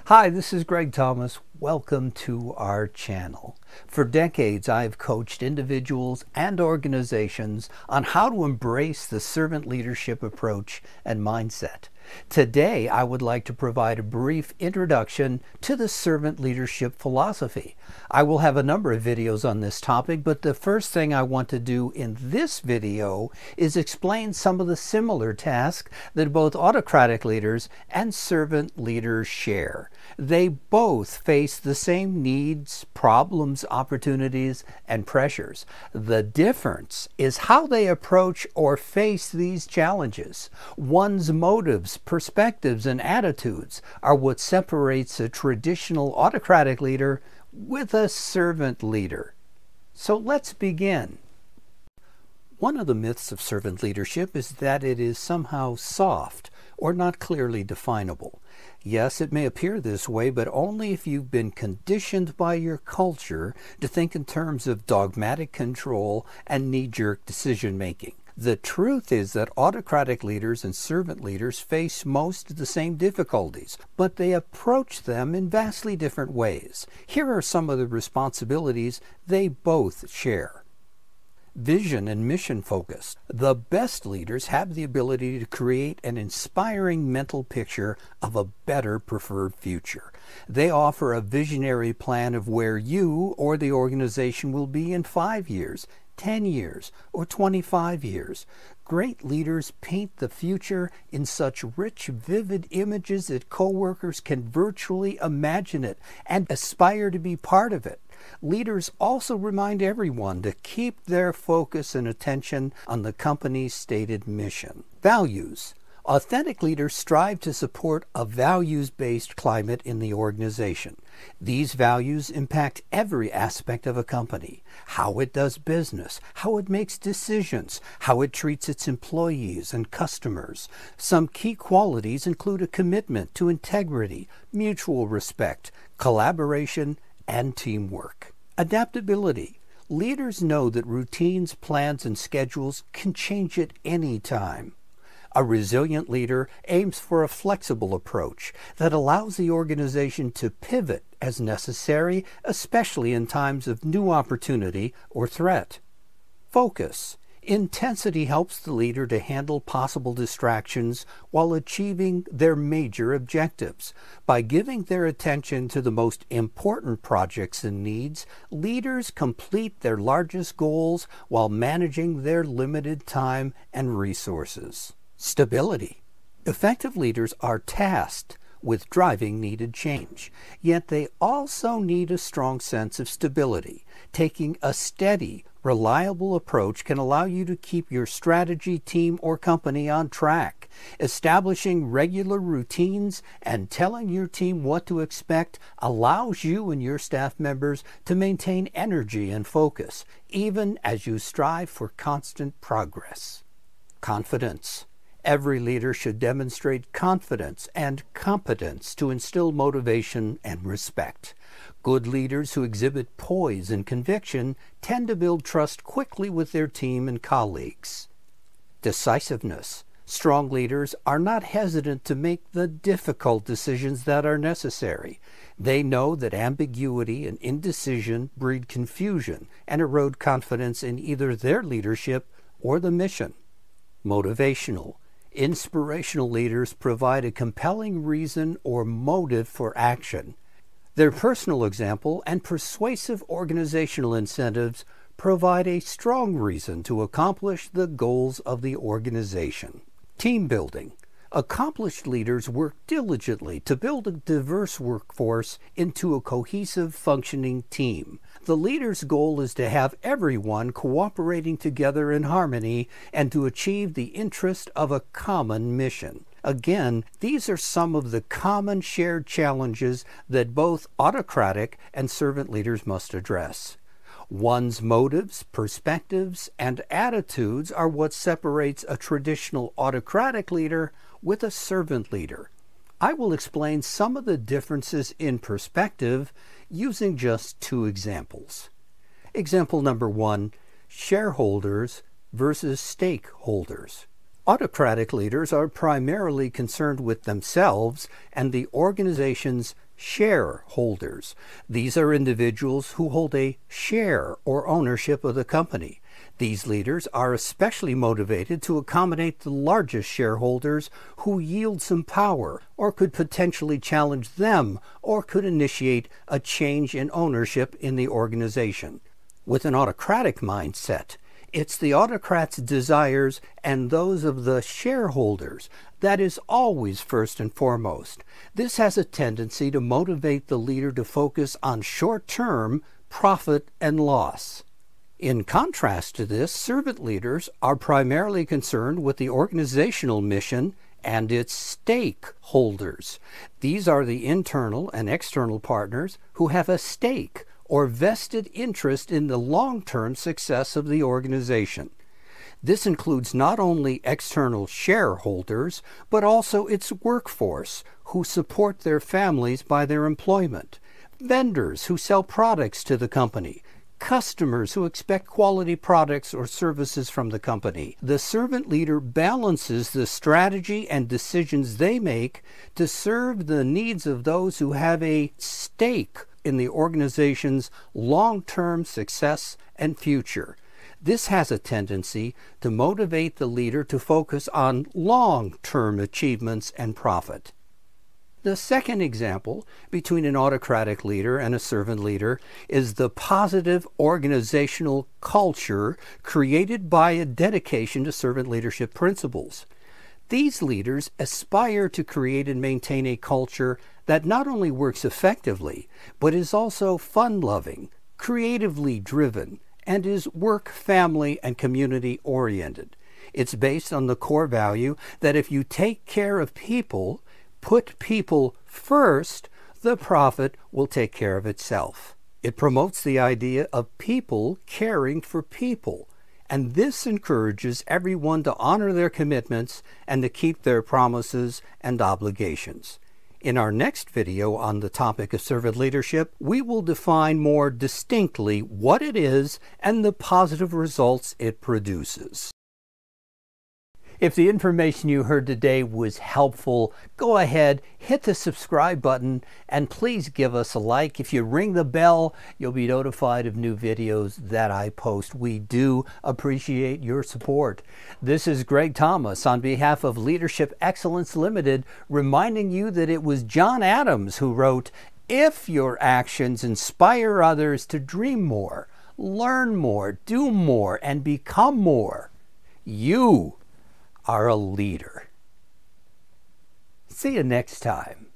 Hi, this is Greg Thomas. Welcome to our channel. For decades, I've coached individuals and organizations on how to embrace the servant leadership approach and mindset. Today, I would like to provide a brief introduction to the servant leadership philosophy. I will have a number of videos on this topic, but the first thing I want to do in this video is explain some of the similar tasks that both autocratic leaders and servant leaders share. They both face the same needs, problems, opportunities, and pressures. The difference is how they approach or face these challenges. One's motives, perspectives, and attitudes are what separates a traditional autocratic leader with a servant leader. So let's begin. One of the myths of servant leadership is that it is somehow soft or not clearly definable. Yes, it may appear this way, but only if you've been conditioned by your culture to think in terms of dogmatic control and knee-jerk decision-making. The truth is that autocratic leaders and servant leaders face most of the same difficulties, but they approach them in vastly different ways. Here are some of the responsibilities they both share. Vision and mission focused. The best leaders have the ability to create an inspiring mental picture of a better preferred future. They offer a visionary plan of where you or the organization will be in 5 years, 10 years, or 25 years. Great leaders paint the future in such rich, vivid images that coworkers can virtually imagine it and aspire to be part of it. Leaders also remind everyone to keep their focus and attention on the company's stated mission. Values. Authentic leaders strive to support a values-based climate in the organization. These values impact every aspect of a company: how it does business, how it makes decisions, how it treats its employees and customers. Some key qualities include a commitment to integrity, mutual respect, collaboration, and teamwork. Adaptability. Leaders know that routines, plans, and schedules can change at any time. A resilient leader aims for a flexible approach that allows the organization to pivot as necessary, especially in times of new opportunity or threat. Focus. Intensity helps the leader to handle possible distractions while achieving their major objectives. By giving their attention to the most important projects and needs, leaders complete their largest goals while managing their limited time and resources. Stability. Effective leaders are tasked with driving needed change, yet they also need a strong sense of stability. Taking a steady, reliable approach can allow you to keep your strategy, team, or company on track. Establishing regular routines and telling your team what to expect allows you and your staff members to maintain energy and focus, even as you strive for constant progress. Confidence. Every leader should demonstrate confidence and competence to instill motivation and respect. Good leaders who exhibit poise and conviction tend to build trust quickly with their team and colleagues. Decisiveness. Strong leaders are not hesitant to make the difficult decisions that are necessary. They know that ambiguity and indecision breed confusion and erode confidence in either their leadership or the mission. Motivational. Inspirational leaders provide a compelling reason or motive for action. Their personal example and persuasive organizational incentives provide a strong reason to accomplish the goals of the organization. Team building. Accomplished leaders work diligently to build a diverse workforce into a cohesive, functioning team. The leader's goal is to have everyone cooperating together in harmony and to achieve the interest of a common mission. Again, these are some of the common shared challenges that both autocratic and servant leaders must address. One's motives, perspectives, and attitudes are what separates a traditional autocratic leader with a servant leader. I will explain some of the differences in perspective using just 2 examples. Example number 1, shareholders versus stakeholders. Autocratic leaders are primarily concerned with themselves and the organization's shareholders. These are individuals who hold a share or ownership of the company. These leaders are especially motivated to accommodate the largest shareholders who yield some power or could potentially challenge them or could initiate a change in ownership in the organization. With an autocratic mindset, it's the autocrat's desires and those of the shareholders that is always first and foremost. This has a tendency to motivate the leader to focus on short-term profit and loss. In contrast to this, servant leaders are primarily concerned with the organizational mission and its stakeholders. These are the internal and external partners who have a stake or vested interest in the long-term success of the organization. This includes not only external shareholders, but also its workforce, who support their families by their employment, vendors who sell products to the company, customers who expect quality products or services from the company. The servant leader balances the strategy and decisions they make to serve the needs of those who have a stake in the organization's long-term success and future. This has a tendency to motivate the leader to focus on long-term achievements and profit. The second example between an autocratic leader and a servant leader is the positive organizational culture created by a dedication to servant leadership principles. These leaders aspire to create and maintain a culture that not only works effectively, but is also fun-loving, creatively driven, and is work, family, and community-oriented. It's based on the core value that if you take care of people, put people first, the profit will take care of itself. It promotes the idea of people caring for people, and this encourages everyone to honor their commitments and to keep their promises and obligations. In our next video on the topic of servant leadership, we will define more distinctly what it is and the positive results it produces. If the information you heard today was helpful, go ahead, hit the subscribe button, and please give us a like. If you ring the bell, you'll be notified of new videos that I post. We do appreciate your support. This is Greg Thomas on behalf of Leadership Excellence Limited, reminding you that it was John Adams who wrote, "If your actions inspire others to dream more, learn more, do more, and become more, you are a leader." See you next time.